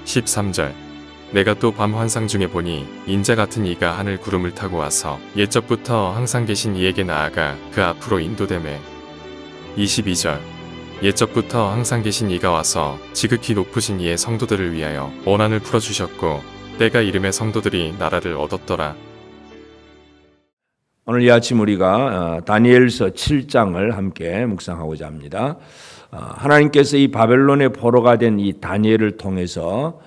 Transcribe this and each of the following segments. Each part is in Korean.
13절 내가 또 밤 환상 중에 보니 인자 같은 이가 하늘 구름을 타고 와서 옛적부터 항상 계신 이에게 나아가 그 앞으로 인도되매 22절 옛적부터 항상 계신 이가 와서 지극히 높으신 이의 성도들을 위하여 원한을 풀어주셨고 때가 이름의 성도들이 나라를 얻었더라. 오늘 이 아침 우리가 다니엘서 7장을 함께 묵상하고자 합니다. 하나님께서 이 바벨론의 포로가 된 이 다니엘을 통해서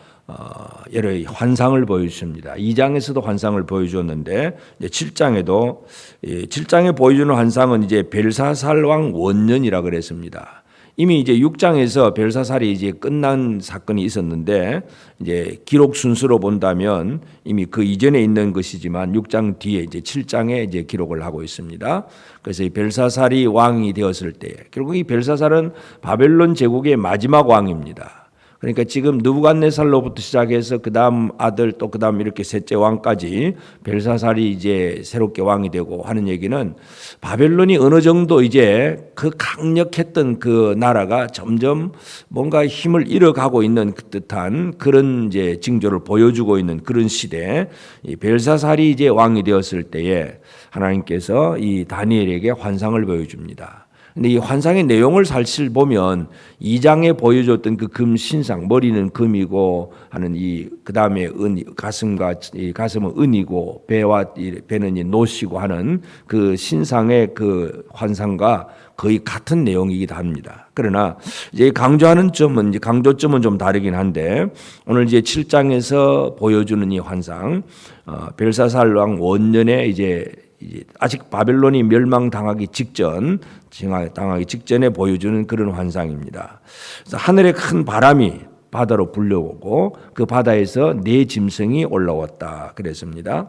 여러 환상을 보여주십니다. 2장에서도 환상을 보여주었는데 7장에도 7장에 보여주는 환상은 이제 벨사살 왕 원년이라 그랬습니다. 이미 이제 6장에서 벨사살이 이제 끝난 사건이 있었는데 이제 기록 순서로 본다면 이미 그 이전에 있는 것이지만 6장 뒤에 이제 7장에 이제 기록을 하고 있습니다. 그래서 이 벨사살이 왕이 되었을 때 결국 이 벨사살은 바벨론 제국의 마지막 왕입니다. 그러니까 지금 느부갓네살로부터 시작해서 그다음 아들 또 그다음 이렇게 셋째 왕까지 벨사살이 이제 새롭게 왕이 되고 하는 얘기는 바벨론이 어느 정도 이제 그 강력했던 그 나라가 점점 뭔가 힘을 잃어가고 있는 듯한 그런 이제 징조를 보여주고 있는 그런 시대. 이 벨사살이 이제 왕이 되었을 때에 하나님께서 이 다니엘에게 환상을 보여줍니다. 근데 이 환상의 내용을 사실 보면 2장에 보여줬던 그 금 신상, 머리는 금이고 하는 이 그다음에 가슴은 은이고 배는 이 노시고 하는 그 신상의 그 환상과 거의 같은 내용이기도 합니다. 그러나 이제 강조점은 좀 다르긴 한데 오늘 이제 7장에서 보여주는 이 환상, 벨사살 왕 원년에 이제 아직 바벨론이 멸망당하기 직전에 보여주는 그런 환상입니다. 그래서 하늘에 큰 바람이 바다로 불려오고 그 바다에서 네 짐승이 올라왔다 그랬습니다.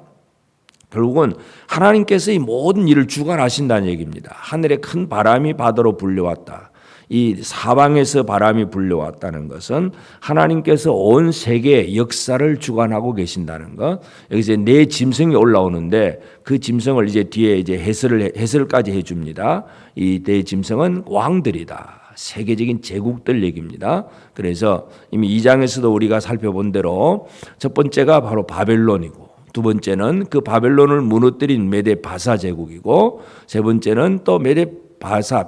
결국은 하나님께서 이 모든 일을 주관하신다는 얘기입니다. 하늘에 큰 바람이 바다로 불려왔다. 이 사방에서 바람이 불려왔다는 것은 하나님께서 온 세계의 역사를 주관하고 계신다는 것. 여기서 네 짐승이 올라오는데 그 짐승을 이제 뒤에 이제 해설까지 해줍니다. 이 네 짐승은 왕들이다. 세계적인 제국들 얘기입니다. 그래서 이미 2장에서도 우리가 살펴본 대로 첫 번째가 바로 바벨론이고 두 번째는 그 바벨론을 무너뜨린 메데 바사 제국이고 세 번째는 또 메데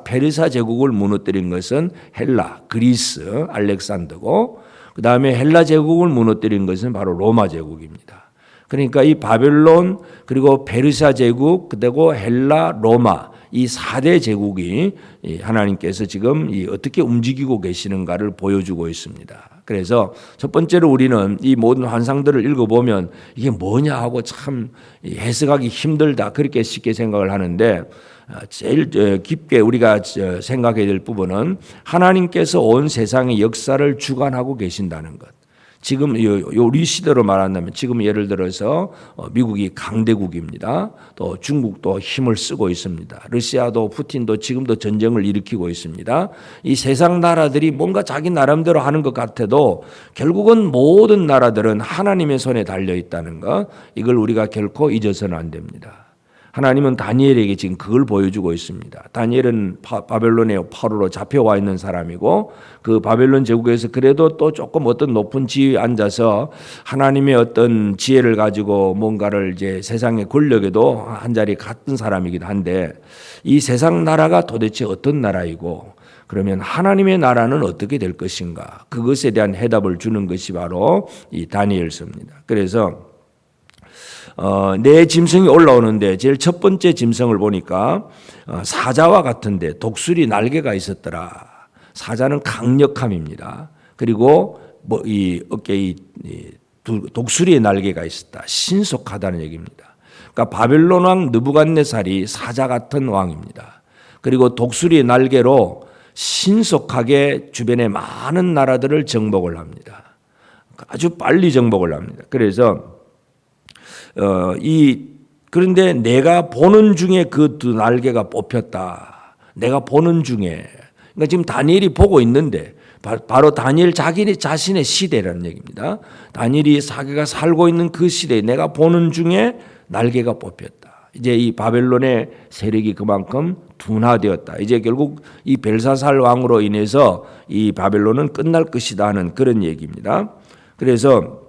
페르사 제국을 무너뜨린 것은 헬라, 그리스, 알렉산더고 그 다음에 헬라 제국을 무너뜨린 것은 바로 로마 제국입니다. 그러니까 이 바벨론 그리고 페르사 제국 그리고 헬라, 로마 이 4대 제국이 하나님께서 지금 어떻게 움직이고 계시는가를 보여주고 있습니다. 그래서 첫 번째로 우리는 이 모든 환상들을 읽어보면 이게 뭐냐 하고 참 해석하기 힘들다 그렇게 쉽게 생각을 하는데 제일 깊게 우리가 생각해야 될 부분은 하나님께서 온 세상의 역사를 주관하고 계신다는 것. 지금 우리 시대로 말한다면 지금 예를 들어서 미국이 강대국입니다. 또 중국도 힘을 쓰고 있습니다. 러시아도 푸틴도 지금도 전쟁을 일으키고 있습니다. 이 세상 나라들이 뭔가 자기 나름대로 하는 것 같아도 결국은 모든 나라들은 하나님의 손에 달려 있다는 것. 이걸 우리가 결코 잊어서는 안 됩니다. 하나님은 다니엘에게 지금 그걸 보여주고 있습니다. 다니엘은 바벨론의 포로로 잡혀와 있는 사람이고 그 바벨론 제국에서 그래도 또 조금 어떤 높은 지위에 앉아서 하나님의 어떤 지혜를 가지고 뭔가를 이제 세상의 권력에도 한 자리 갔던 사람이기도 한데 이 세상 나라가 도대체 어떤 나라이고 그러면 하나님의 나라는 어떻게 될 것인가 그것에 대한 해답을 주는 것이 바로 이 다니엘서입니다. 그래서 네 짐승이 올라오는데 제일 첫 번째 짐승을 보니까 사자와 같은데 독수리 날개가 있었더라. 사자는 강력함입니다. 그리고 이 어깨에 독수리의 날개가 있었다. 신속하다는 얘기입니다. 그러니까 바벨론 왕 느부갓네살이 사자 같은 왕입니다. 그리고 독수리의 날개로 신속하게 주변의 많은 나라들을 정복을 합니다. 아주 빨리 정복을 합니다. 그래서 그런데 내가 보는 중에 그 두 날개가 뽑혔다. 내가 보는 중에. 그러니까 지금 다니엘이 보고 있는데 바로 다니엘 자신의 시대라는 얘기입니다. 다니엘이 자기가 살고 있는 그 시대에 내가 보는 중에 날개가 뽑혔다. 이제 이 바벨론의 세력이 그만큼 둔화되었다. 이제 결국 이 벨사살 왕으로 인해서 이 바벨론은 끝날 것이다 하는 그런 얘기입니다. 그래서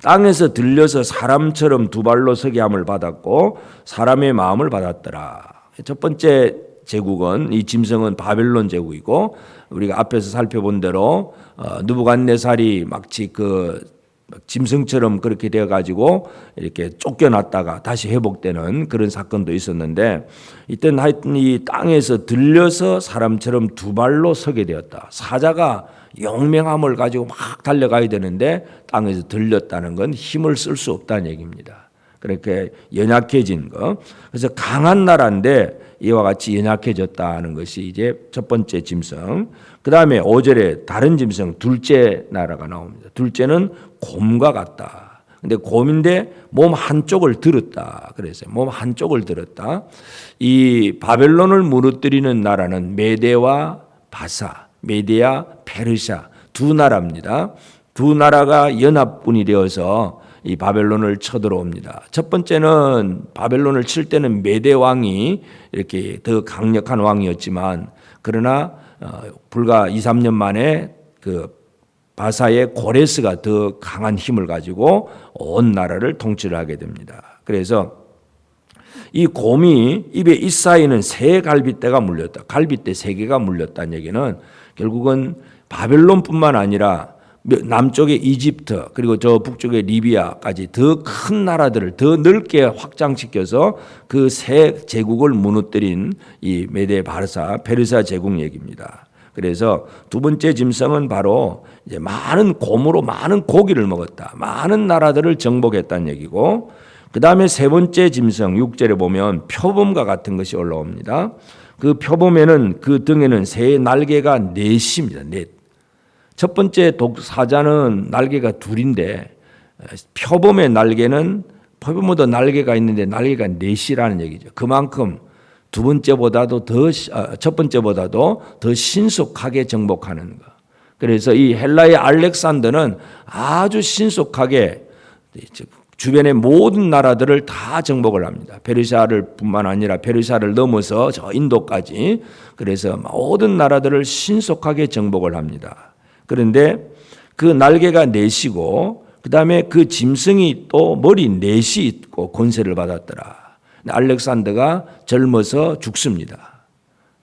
땅에서 들려서 사람처럼 두 발로 서게 함을 받았고 사람의 마음을 받았더라. 첫 번째 제국은 이 짐승은 바벨론 제국이고 우리가 앞에서 살펴본 대로 느부갓네살이 마치 그 짐승처럼 그렇게 되어 가지고 이렇게 쫓겨났다가 다시 회복되는 그런 사건도 있었는데 이때는 하여튼 이 땅에서 들려서 사람처럼 두 발로 서게 되었다. 사자가 용맹함을 가지고 막 달려가야 되는데 땅에서 들렸다는 건 힘을 쓸 수 없다는 얘기입니다. 그렇게 연약해진 거. 그래서 강한 나라인데 이와 같이 연약해졌다는 것이 이제 첫 번째 짐승. 그 다음에 5절에 다른 짐승 둘째 나라가 나옵니다. 둘째는 곰과 같다. 근데 곰인데 몸 한쪽을 들었다. 그래서 몸 한쪽을 들었다. 이 바벨론을 무너뜨리는 나라는 메대와 바사, 메디아, 페르시아 두 나라입니다. 두 나라가 연합군이 되어서 이 바벨론을 쳐들어옵니다. 첫 번째는 바벨론을 칠 때는 메대 왕이 이렇게 더 강력한 왕이었지만 그러나 불과 2, 3년 만에 그 바사의 고레스가 더 강한 힘을 가지고 온 나라를 통치를 하게 됩니다. 그래서 이 곰이 입에 이사이는 세 갈빗대가 물렸다. 갈빗대 세 개가 물렸다는 얘기는 결국은 바벨론뿐만 아니라 남쪽의 이집트 그리고 저 북쪽의 리비아까지 더 큰 나라들을 더 넓게 확장시켜서 그 세 제국을 무너뜨린 이 메데 바르사 페르시아 제국 얘기입니다. 그래서 두 번째 짐승은 바로 이제 많은 곰으로 많은 고기를 먹었다. 많은 나라들을 정복했다는 얘기고 그 다음에 세 번째 짐승 6절에 보면 표범과 같은 것이 올라옵니다. 그 표범에는 그 등에는 새 날개가 넷입니다. 넷. 첫 번째 독사자는 날개가 둘인데 표범의 날개는 표범보다 날개가 있는데 날개가 넷이라는 얘기죠. 그만큼 두 번째보다도 첫 번째보다도 더 신속하게 정복하는 것. 그래서 이 헬라의 알렉산더는 아주 신속하게 주변의 모든 나라들을 다 정복을 합니다. 페르시아를 뿐만 아니라 페르시아를 넘어서 저 인도까지 그래서 모든 나라들을 신속하게 정복을 합니다. 그런데 그 날개가 넷이고 그 다음에 그 짐승이 또 머리 넷이 있고 권세를 받았더라. 알렉산더가 젊어서 죽습니다.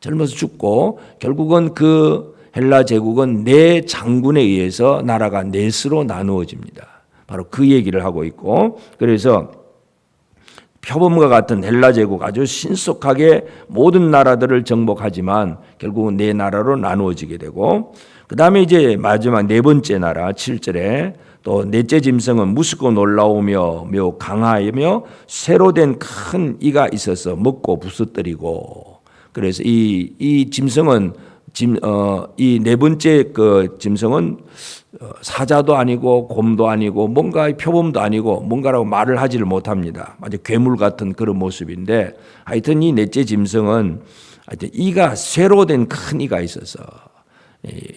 젊어서 죽고 결국은 그 헬라 제국은 네 장군에 의해서 나라가 넷으로 나누어집니다. 바로 그 얘기를 하고 있고 그래서 표범과 같은 헬라 제국 아주 신속하게 모든 나라들을 정복하지만 결국은 네 나라로 나누어지게 되고 그 다음에 이제 마지막 네 번째 나라 7절에 또 넷째 짐승은 무섭고 놀라우며 매우 강하며 새로 된 큰 이가 있어서 먹고 부서뜨리고 그래서 이 짐승은 이 네 번째 그 짐승은 사자도 아니고 곰도 아니고 뭔가 표범도 아니고 뭔가라고 말을 하지를 못합니다. 아주 괴물 같은 그런 모습인데 하여튼 이 넷째 짐승은 하여튼 이가 쇠로 된 큰 이가 있어서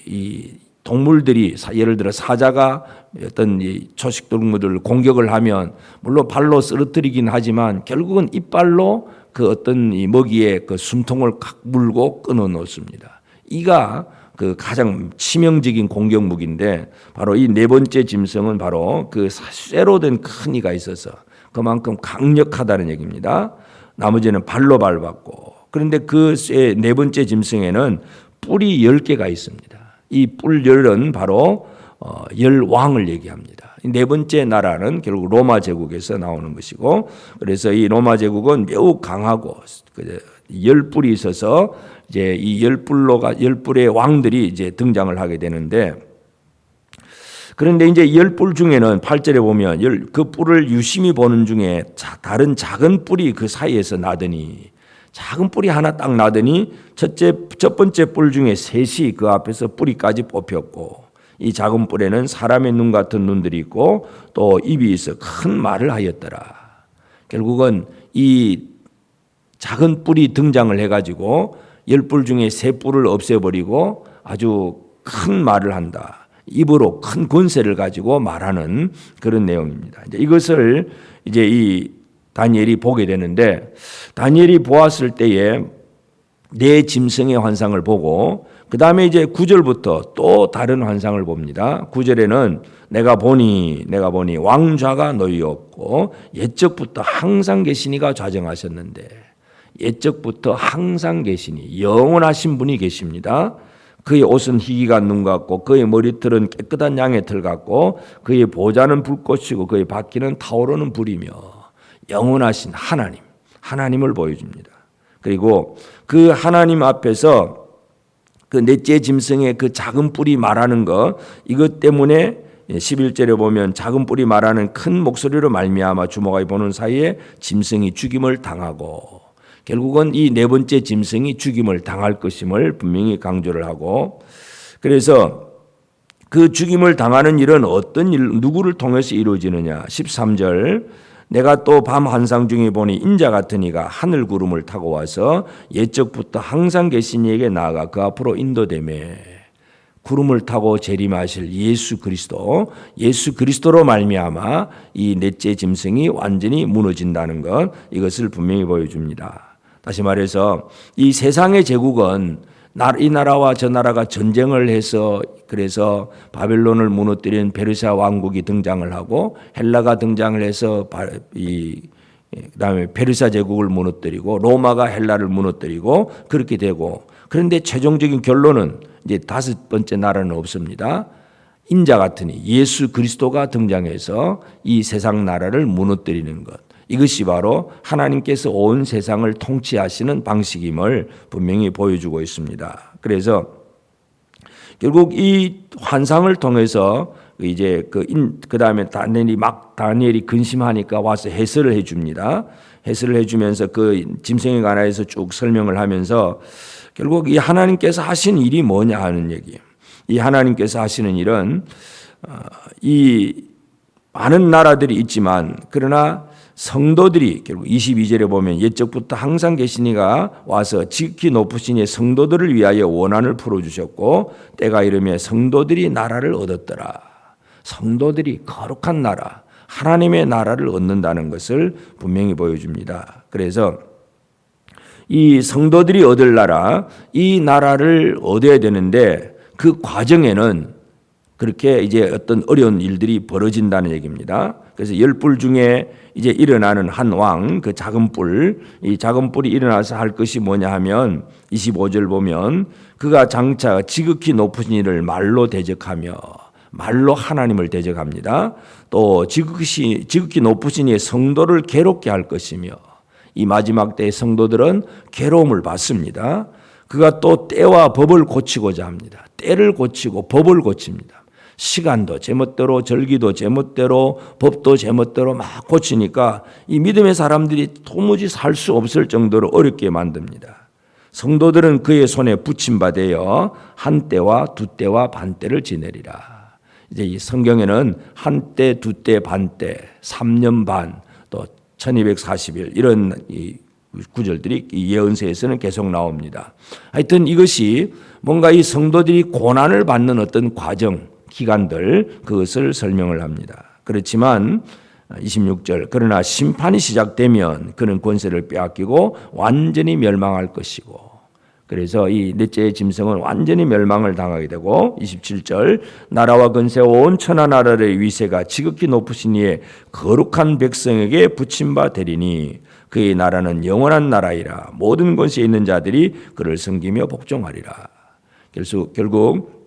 이 동물들이 예를 들어 사자가 어떤 이 초식 동물들을 공격을 하면 물론 발로 쓰러뜨리긴 하지만 결국은 이빨로 그 어떤 이 먹이의 그 숨통을 각 물고 끊어 놓습니다. 이가 그 가장 치명적인 공격 무기인데 바로 이 네 번째 짐승은 바로 그 쇠로 된 큰 이가 있어서 그만큼 강력하다는 얘기입니다. 나머지는 발로 밟았고 그런데 그 네 번째 짐승에는 뿔이 10개가 있습니다. 이 뿔열은 바로 열왕을 얘기합니다. 네 번째 나라는 결국 로마 제국에서 나오는 것이고 그래서 이 로마 제국은 매우 강하고 열 뿔이 있어서 이제 이 열 뿔의 왕들이 이제 등장을 하게 되는데 그런데 이제 열 뿔 중에는 8절에 보면 그 뿔을 유심히 보는 중에 다른 작은 뿔이 그 사이에서 나더니 작은 뿔이 하나 딱 나더니 첫 번째 뿔 중에 셋이 그 앞에서 뿌리까지 뽑혔고 이 작은 뿔에는 사람의 눈 같은 눈들이 있고 또 입이 있어 큰 말을 하였더라. 결국은 이 작은 뿔이 등장을 해가지고 10뿔 중에 3뿔을 없애버리고 아주 큰 말을 한다. 입으로 큰 권세를 가지고 말하는 그런 내용입니다. 이것을 이제 이 다니엘이 보게 되는데 다니엘이 보았을 때에 네 짐승의 환상을 보고 그 다음에 이제 9절부터 또 다른 환상을 봅니다. 9절에는 내가 보니 왕좌가 놓이었고 옛적부터 항상 계시니가 좌정하셨는데, 옛적부터 항상 계시니 영원하신 분이 계십니다. 그의 옷은 희귀가 눈 같고 그의 머리털은 깨끗한 양의 털 같고 그의 보좌는 불꽃이고 그의 바퀴는 타오르는 불이며, 영원하신 하나님을 보여줍니다. 그리고 그 하나님 앞에서 그 넷째 짐승의 그 작은 뿔이 말하는 것, 이것 때문에 11절에 보면 작은 뿔이 말하는 큰 목소리로 말미암아 주목하여 보는 사이에 짐승이 죽임을 당하고, 결국은 이 네 번째 짐승이 죽임을 당할 것임을 분명히 강조를 하고, 그래서 그 죽임을 당하는 일은 어떤 일, 누구를 통해서 이루어지느냐. 13절, 내가 또 밤 환상 중에 보니 인자 같은 이가 하늘 구름을 타고 와서 옛적부터 항상 계신 이에게 나아가 그 앞으로 인도되매, 구름을 타고 재림하실 예수 그리스도로 말미암아 이 넷째 짐승이 완전히 무너진다는 것, 이것을 분명히 보여줍니다. 다시 말해서 이 세상의 제국은 이 나라와 저 나라가 전쟁을 해서, 그래서 바벨론을 무너뜨린 페르시아 왕국이 등장을 하고 헬라가 등장을 해서 그다음에 페르시아 제국을 무너뜨리고 로마가 헬라를 무너뜨리고 그렇게 되고, 그런데 최종적인 결론은 이제 다섯 번째 나라는 없습니다. 인자 같으니 예수 그리스도가 등장해서 이 세상 나라를 무너뜨리는 것, 이것이 바로 하나님께서 온 세상을 통치하시는 방식임을 분명히 보여주고 있습니다. 그래서 결국 이 환상을 통해서 이제 그 다음에 다니엘이 근심하니까 와서 해설을 해줍니다. 해설을 해주면서 그 짐승에 관해서 쭉 설명을 하면서 결국 이 하나님께서 하신 일이 뭐냐 하는 얘기예요. 이 하나님께서 하시는 일은 이 많은 나라들이 있지만, 그러나 성도들이 결국 22절에 보면 옛적부터 항상 계시니가 와서 지극히 높으신 이의 성도들을 위하여 원한을 풀어주셨고 때가 이르며 성도들이 나라를 얻었더라. 성도들이 거룩한 나라, 하나님의 나라를 얻는다는 것을 분명히 보여줍니다. 그래서 이 성도들이 얻을 나라, 이 나라를 얻어야 되는데 그 과정에는 그렇게 이제 어떤 어려운 일들이 벌어진다는 얘기입니다. 그래서 10뿔 중에 이제 일어나는 한 왕, 그 작은 뿔, 이 작은 뿔이 일어나서 할 것이 뭐냐 하면 25절 보면 그가 장차 지극히 높으신 이를 말로 대적하며, 말로 하나님을 대적합니다. 또 지극히 높으신 이의 성도를 괴롭게 할 것이며, 이 마지막 때의 성도들은 괴로움을 받습니다. 그가 또 때와 법을 고치고자 합니다. 때를 고치고 법을 고칩니다. 시간도 제멋대로, 절기도 제멋대로, 법도 제멋대로 막 고치니까 이 믿음의 사람들이 도무지 살 수 없을 정도로 어렵게 만듭니다. 성도들은 그의 손에 붙임받아 한 때와 두 때와 반 때를 지내리라. 이제 이 성경에는 한 때, 두 때, 반 때, 3년 반, 또 1240일 이런 이 구절들이 이 예언서에서는 계속 나옵니다. 하여튼 이것이 뭔가 이 성도들이 고난을 받는 어떤 과정, 기간들, 그것을 설명을 합니다. 그렇지만 26절, 그러나 심판이 시작되면 그는 권세를 빼앗기고 완전히 멸망할 것이고, 그래서 이 넷째 짐승은 완전히 멸망을 당하게 되고, 27절, 나라와 권세와 온 천하 나라의 위세가 지극히 높으신 이의 거룩한 백성에게 붙임바 되리니 그의 나라는 영원한 나라이라. 모든 권세에 있는 자들이 그를 섬기며 복종하리라. 결국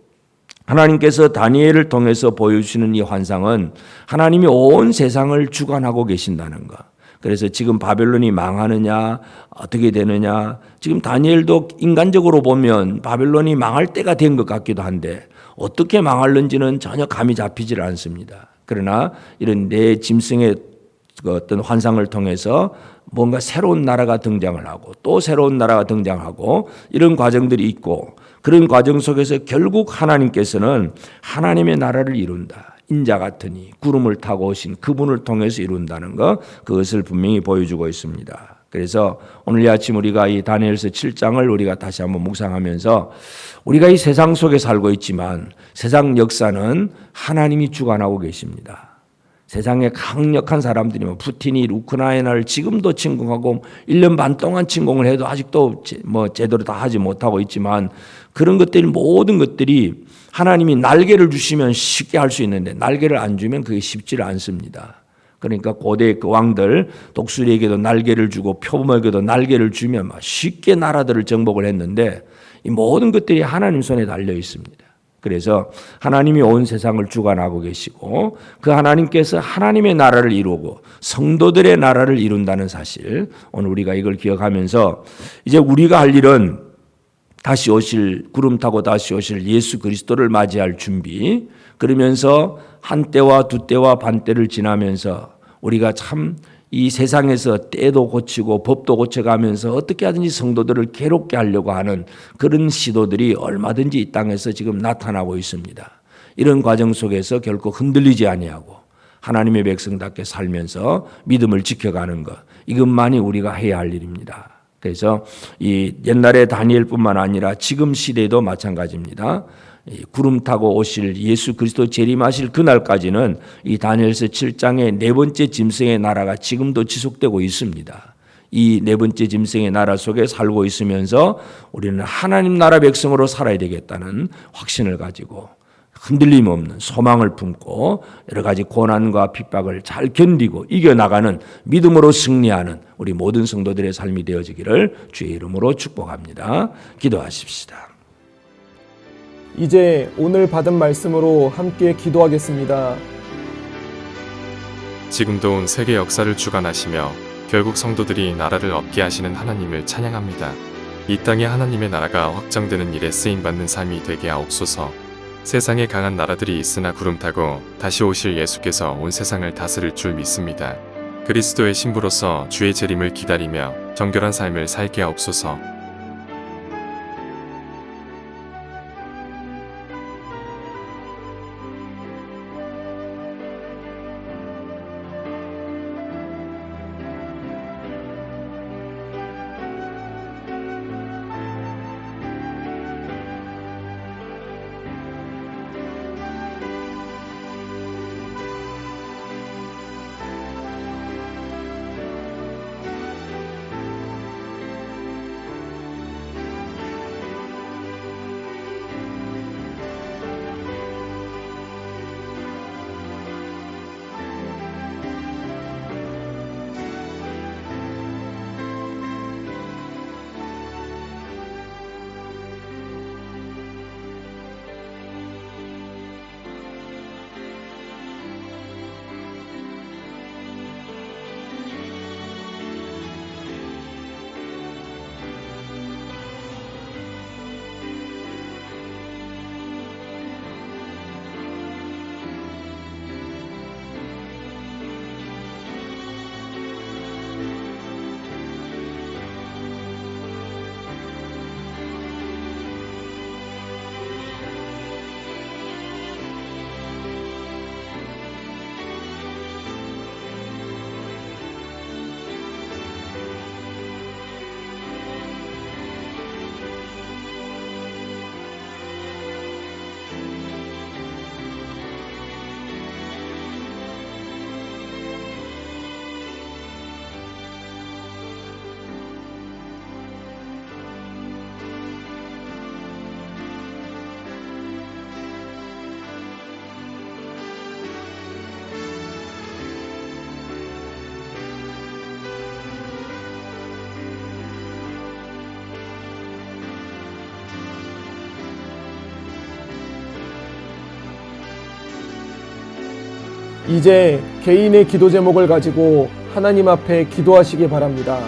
하나님께서 다니엘을 통해서 보여주시는 이 환상은 하나님이 온 세상을 주관하고 계신다는 것. 그래서 지금 바벨론이 망하느냐, 어떻게 되느냐, 지금 다니엘도 인간적으로 보면 바벨론이 망할 때가 된 것 같기도 한데 어떻게 망할는지는 전혀 감이 잡히질 않습니다. 그러나 이런 네 짐승의 어떤 환상을 통해서 뭔가 새로운 나라가 등장을 하고 또 새로운 나라가 등장하고 이런 과정들이 있고, 그런 과정 속에서 결국 하나님께서는 하나님의 나라를 이룬다. 인자 같으니 구름을 타고 오신 그분을 통해서 이룬다는 것, 그것을 분명히 보여주고 있습니다. 그래서 오늘 아침 우리가 이 다니엘서 7장을 우리가 다시 한번 묵상하면서 우리가 이 세상 속에 살고 있지만 세상 역사는 하나님이 주관하고 계십니다. 세상에 강력한 사람들이 푸틴이 우크라이나를 지금도 침공하고 1년 반 동안 침공을 해도 아직도 제대로 다 하지 못하고 있지만 그런 것들이 모든 것들이 하나님이 날개를 주시면 쉽게 할 수 있는데 날개를 안 주면 그게 쉽지를 않습니다. 그러니까 고대 그 왕들 독수리에게도 날개를 주고 표범에게도 날개를 주면 막 쉽게 나라들을 정복을 했는데 이 모든 것들이 하나님 손에 달려 있습니다. 그래서 하나님이 온 세상을 주관하고 계시고 그 하나님께서 하나님의 나라를 이루고 성도들의 나라를 이룬다는 사실, 오늘 우리가 이걸 기억하면서 이제 우리가 할 일은 다시 오실, 구름 타고 다시 오실 예수 그리스도를 맞이할 준비, 그러면서 한 때와 두 때와 반 때를 지나면서 우리가 참 이 세상에서 때도 고치고 법도 고쳐가면서 어떻게 하든지 성도들을 괴롭게 하려고 하는 그런 시도들이 얼마든지 이 땅에서 지금 나타나고 있습니다. 이런 과정 속에서 결코 흔들리지 아니하고 하나님의 백성답게 살면서 믿음을 지켜가는 것, 이것만이 우리가 해야 할 일입니다. 그래서 이 옛날의 다니엘뿐만 아니라 지금 시대도 마찬가지입니다. 구름 타고 오실 예수 그리스도 재림하실 그날까지는 이 다니엘서 7장의 네 번째 짐승의 나라가 지금도 지속되고 있습니다. 이 네 번째 짐승의 나라 속에 살고 있으면서 우리는 하나님 나라 백성으로 살아야 되겠다는 확신을 가지고 흔들림 없는 소망을 품고 여러 가지 고난과 핍박을 잘 견디고 이겨나가는 믿음으로 승리하는 우리 모든 성도들의 삶이 되어지기를 주의 이름으로 축복합니다. 기도하십시다. 이제 오늘 받은 말씀으로 함께 기도하겠습니다. 지금도 온 세계 역사를 주관하시며 결국 성도들이 나라를 얻게 하시는 하나님을 찬양합니다. 이 땅에 하나님의 나라가 확장되는 일에 쓰임받는 삶이 되게 하옵소서. 세상에 강한 나라들이 있으나 구름 타고 다시 오실 예수께서 온 세상을 다스릴 줄 믿습니다. 그리스도의 신부로서 주의 재림을 기다리며 정결한 삶을 살게 하옵소서. 이제 개인의 기도 제목을 가지고 하나님 앞에 기도하시기 바랍니다.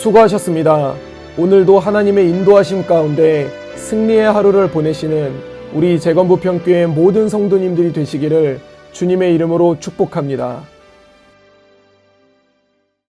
수고하셨습니다. 오늘도 하나님의 인도하심 가운데 승리의 하루를 보내시는 우리 재건부평교회 모든 성도님들이 되시기를 주님의 이름으로 축복합니다.